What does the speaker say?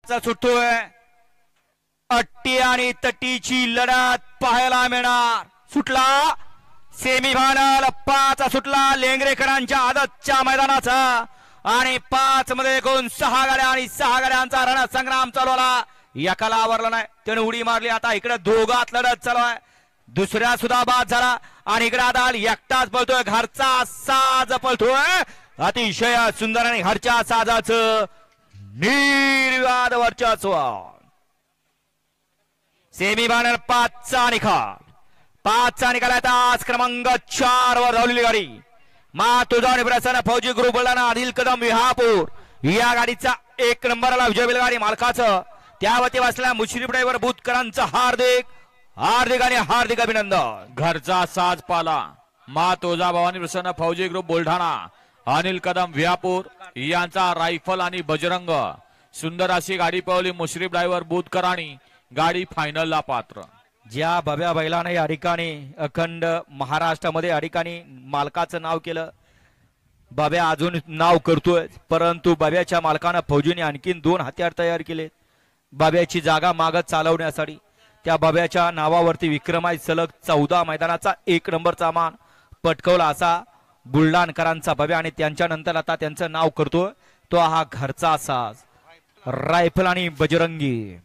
5 सुटतोय. अट्टी आणि तटीची लढत पाहायला मिळणार. सुटला सेमीफायनल 5 सुटला लेंगरेकरांच्या आदतच्या मैदानाचा आणि 5 मध्ये एकूण 6 गाड्या आणि 6 गाड्यांचा रणसंग्राम चालू आला. एकाला आवरला नाही त्याने उडी मारली. आता इकडे दोघात लढत चालू आहे. दुसऱ्या सुद्धा बाद झाला आणि इकडे आता एकटाच पळतोय. घरचा साज पळतोय. अतिशय सुंदर आणि घरच्या साजाचं निर्वाद वर्चस्व. सेमीफायनल 5चा निकाल. 5चा निकाल आहे. आज क्रमांक 4 वर धावलेली गाडी मातोजाणी प्रसन्न फौजी ग्रुप बुलढाणा अनिल कदम विहापूर या गाडीचा 1 नंबरला विजय बैलगाडी मालकाचं त्यावरती बसलेल्या मुश्रीफ ड्रायव्हर बुतकरांचं हार्दिक हार्दिक आणि हार्दिक अभिनंदन. घरचा साज पाला मातोजा भवानी प्रसन्न फौजी ग्रुप बुलढाणा अनिल कदम विहापूर यांचा रायफल आणि बजरंग. सुंदर अशी गाडी पळवली मुश्रीफ ड्रायव्हर बुतकरांनी. गाडी फायनलला पात्र. ज्या भव्या बैलाने या ठिकाणी अखंड महाराष्ट्रामध्ये या ठिकाणी मालकाचं नाव केलं. बाब्या अजून नाव करतोय परंतु बाब्याच्या मालकानं फौजीने आणखीन 2 हत्यार तयार केलेत बाब्याची जागा मागत चालवण्यासाठी. त्या बाब्याच्या नावावरती विक्रमाई सलग 14 मैदानाचा 1 नंबरचा मान पटकवला असा बुलढाणकरांचा बाब्या. आणि त्यांच्या नंतर आता त्यांचं नाव करतोय तो हा घरचा साज रायफल आणि बजरंगी.